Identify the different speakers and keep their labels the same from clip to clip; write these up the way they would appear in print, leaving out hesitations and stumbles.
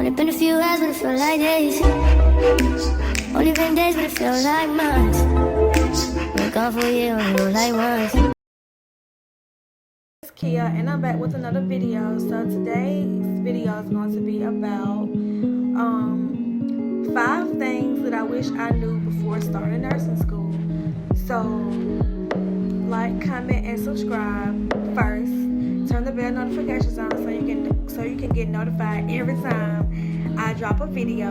Speaker 1: Only been a few hours, but it feel like days. Only been days, but it feel like months. Been gone for a year, only roll like once.
Speaker 2: It's Kia, and I'm back with another video. So today's video is going to be about 5 things that I wish I knew before starting nursing school. So like, comment, and subscribe first. Turn the bell notifications on so you can get notified every time I drop a video.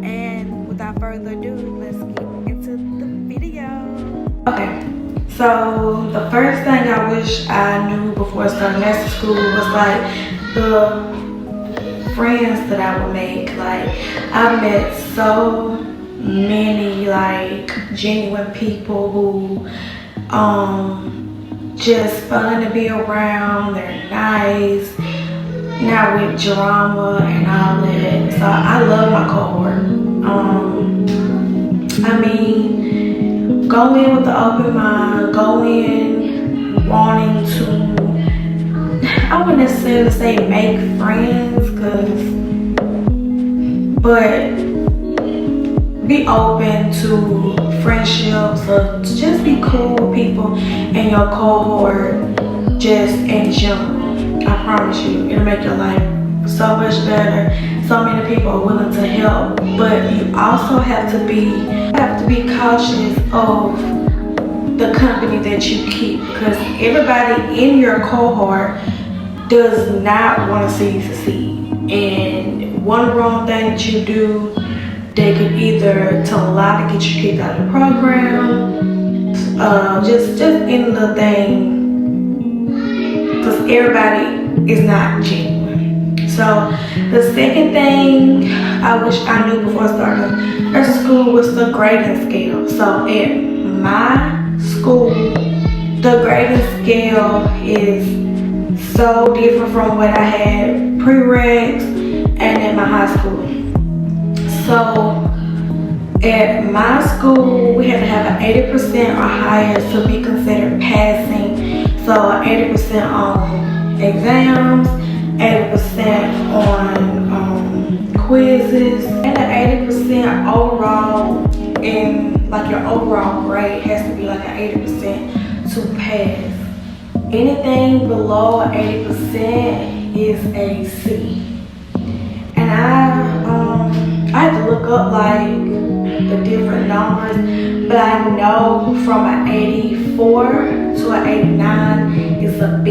Speaker 2: And without further ado, let's get into the video. Okay, so the first thing I wish I knew before starting nursing school was like the friends that I would make. Like, I've met so many like genuine people who just fun to be around. They're nice, not with drama and all that. So I love my cohort. I mean, go in with the open mind, go in wanting to, I wouldn't necessarily say make friends, but be open to friendships or to just be cool with people in your cohort, just in general. I promise you, it'll make your life so much better. So many people are willing to help, but you also have to be cautious of the company that you keep, because everybody in your cohort does not want to see you succeed. And one wrong thing that you do, they could either tell a lie to get you kicked out of the program, just any little thing, because everybody is not genuine. So the second thing I wish I knew before starting nursing school was the grading scale. So at my school, the grading scale is so different from what I had pre-regs and at my high school. So at my school, we had to have an 80% or higher to be considered passing. So 80% on exams, 80% on quizzes, and an 80% overall, in like your overall grade has to be like an 80% to pass. Anything below 80% is a C. And I had to look up like the different numbers, but I know from an 84 to an 89 is a B.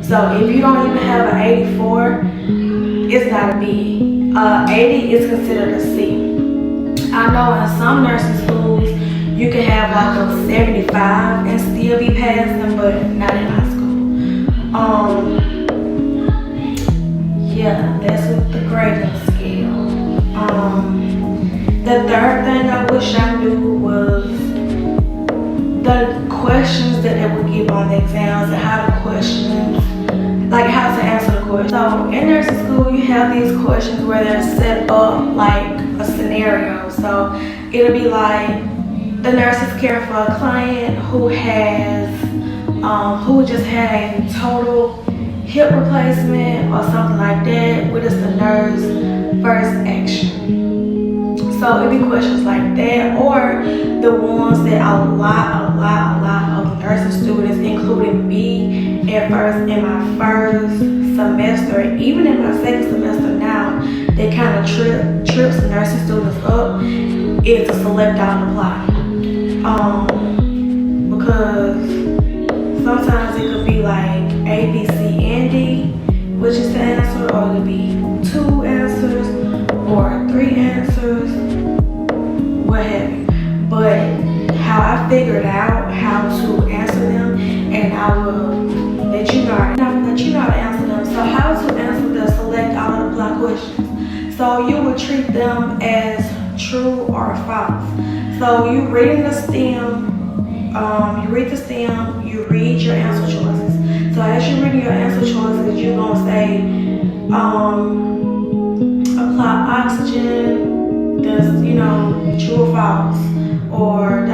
Speaker 2: So if you don't even have an 84, it's not a B. 80 is considered a C. I know in some nursing schools you can have like a 75 and still be passing, but not in high school. Yeah, that's with the grading scale. The third thing I wish I knew was the questions that they would give on the exams, and how the questions, like how to answer the question. So in nursing school, you have these questions where they're set up like a scenario. So it'll be like, the nurse is caring for a client who just had a total hip replacement or something like that. What is the nurse first action? So it'd be questions like that, or the ones that a lot of nursing students, including me at first in my first semester, even in my second semester now, they kind of trips nursing students up, is to select out and apply. Because sometimes it could be like A, B, C, and D, which is the answer, or it could be 2 answers or 3 answers, what have you. But how I figured out how to answer them, and I will let you know how to answer them. So how to answer the select all and apply questions. So you would treat them as true or false. So you reading the STEM, you read your answer choices. So as you're reading your answer choices, you're gonna say, apply oxygen, does, true or false, or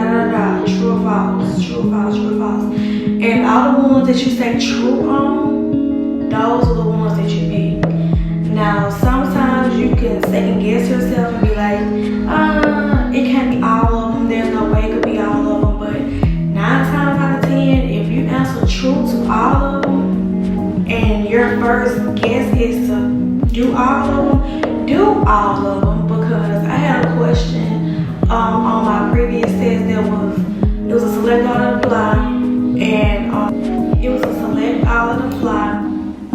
Speaker 2: true or false, true or false, true or false. And all the ones that you say true on, those are the ones that you pick. Now sometimes can second guess yourself and be like, it can't be all of them. There's no way it could be all of them. But 9 times out of 10, if you answer true to all of them, and your first guess is to do all of them, do all of them. Because I had a question on my previous test. It was a select all and apply, and it was a select all and apply,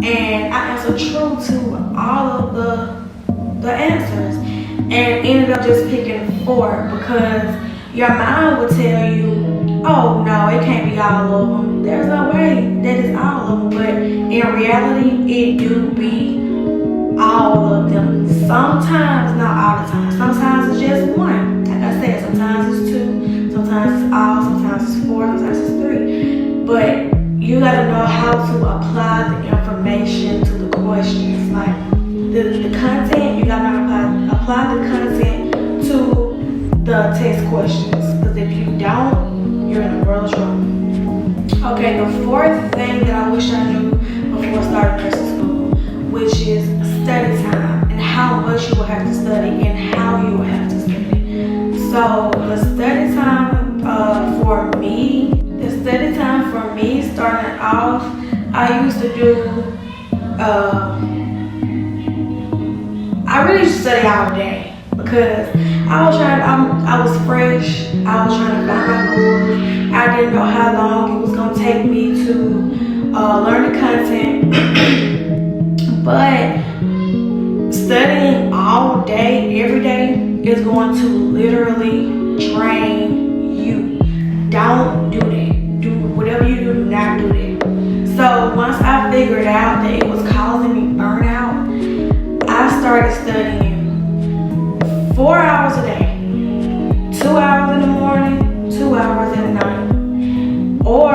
Speaker 2: and I answered true to all of the answers, and ended up just picking 4 because your mind would tell you, oh no, it can't be all of them. There's no way that is all of them, but in reality, it do be all of them. Sometimes, not all the time. Sometimes it's just 1. Like I said, sometimes it's 2, sometimes it's all, sometimes it's 4, sometimes it's 3. But you gotta know how to apply the information to the questions. Like the content, you gotta know how to apply the content to the test questions. Because if you don't, you're in the world of trouble. Okay, the 4th thing that I wish I knew before starting nursing school, which is study time and how much you will have to study and how you will have to study. So the study time for me, starting off, I used to do, I really used to study all day because I was fresh, I was trying to find my groove. I didn't know how long it was going to take me to learn the content. But studying all day, every day, is going to literally drain you. Don't do that. Do whatever you do not do that. So once I figured out that it was causing me burnout, I started studying 4 hours a day, 2 hours in the morning, 2 hours at night. Or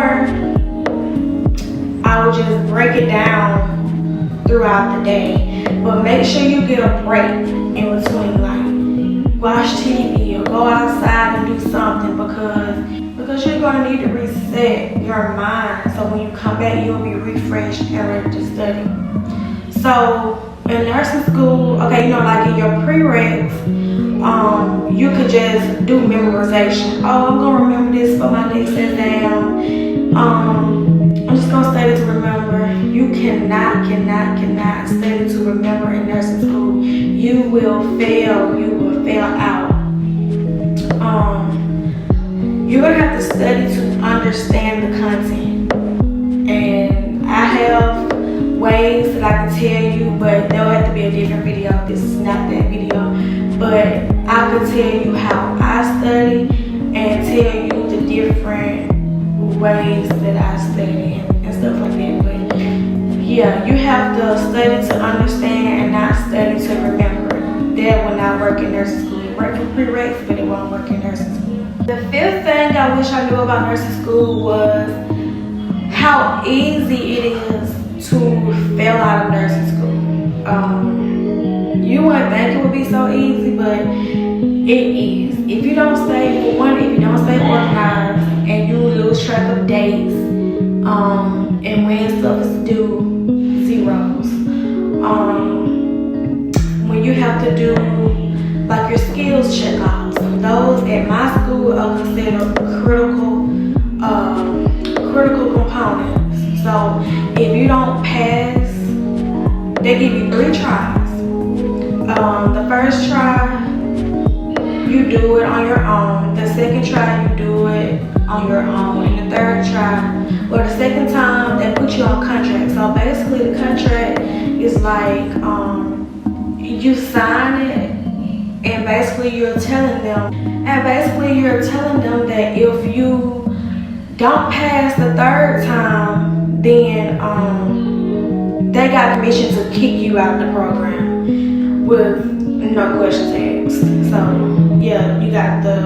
Speaker 2: I would just break it down throughout the day. But make sure you get a break in between, like watch TV or go outside and do something because you're gonna need to reset your mind so when you come back you'll be refreshed and ready to study. So in nursing school, okay, like in your prereqs, you could just do memorization. Oh, I'm gonna remember this for my next exam. I'm just gonna study to remember. You cannot study to remember in nursing school. You will fail. You will fail out. You're gonna have to study to understand the content. And I have ways that I can tell you, but there'll have to be a different video. This is not that video. But I can tell you how I study and tell you the different ways that I study and stuff like that. But yeah, you have to study to understand and not study to remember. That will not work in nursing school. It works for prereqs, but it won't work in nursing school. The 5th thing I wish I knew about nursing school was how easy it is to fail out of nursing school. You wouldn't think it would be so easy, but it is. If you don't stay organized and you lose track of dates, and when stuff is due, zeros. When you have to do like your skills checkoffs, those at my school are considered critical components. So if you don't pass, they give you 3 tries. The first try, you do it on your own. The second try, you do it on your own. And the third try, or the second time, they put you on contract. So basically the contract is like, you sign it, and basically you're telling them that if you don't pass the 3rd time, then they got permission to kick you out of the program with no questions asked. So yeah, you got the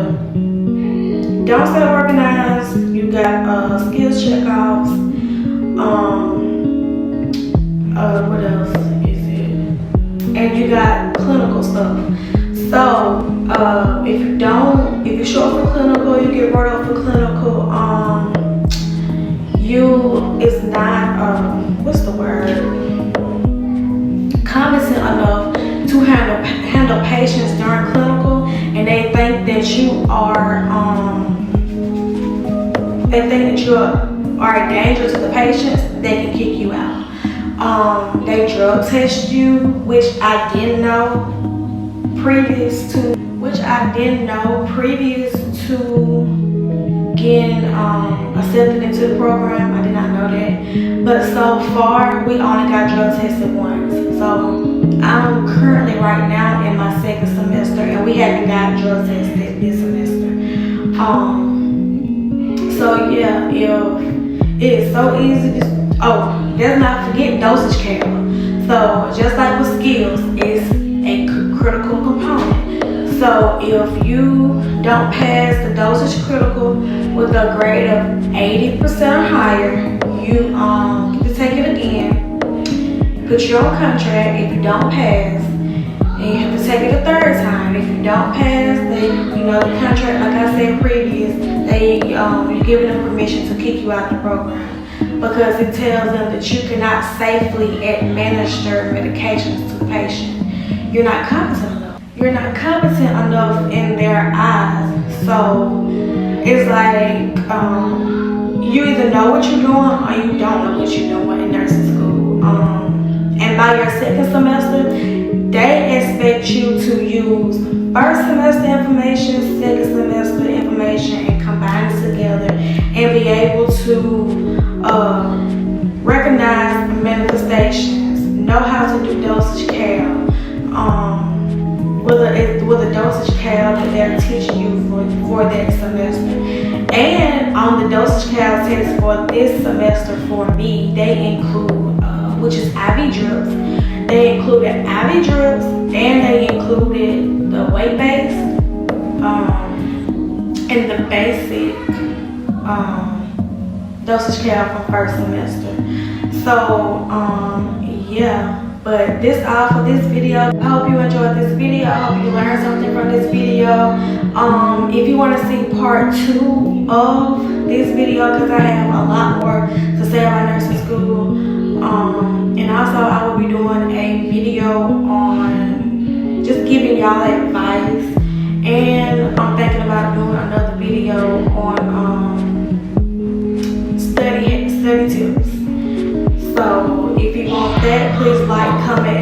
Speaker 2: don't stay organized, you got skills checkoffs, what else is it? And you got clinical stuff. So if you show up for clinical, you get wrote up for clinical, is not what's the word? Competent enough to patients during clinical and they think that you are a danger to the patients, they can kick you out. They drug test you, which I didn't know previous to getting accepted into the program. I did not know that. But so far, we only got drug tested once. So I'm currently right now in my second semester, and we haven't got drug tested this semester. So yeah, it is so easy to. Oh, let's not forget dosage care. So just like with skills, it's a critical component. So if you don't pass the dosage critical with a grade of 80% or higher, you get to take it again, put you on contract. If you don't pass, and you have to take it a third time. If you don't pass, the contract, like I said previous, you're giving them permission to kick you out the program, because it tells them that you cannot safely administer medications to the patient. You're not competent enough. You're not competent enough in their eyes. So it's like you either know what you're doing or you don't know what you're doing in nursing school. And by your second semester, they expect you to use first semester information, second semester information, and combine it together and be able to recognize manifestations, know how to do dosage care, with a dosage care that they're teaching you for that semester. And on the dosage care test for this semester for me, they include, which is IV drips. They included IV drips, and they included the weight-based, and the basic dosage care from first semester. So yeah, but this all for this video. I hope you enjoyed this video. I hope you learned something from this video. If you want to see part 2 of this video, because I have a lot more to say about nursing school, and also I will be doing a video on just giving y'all advice, and I'm thinking about doing another video on study tips. So if you want that, please like, comment,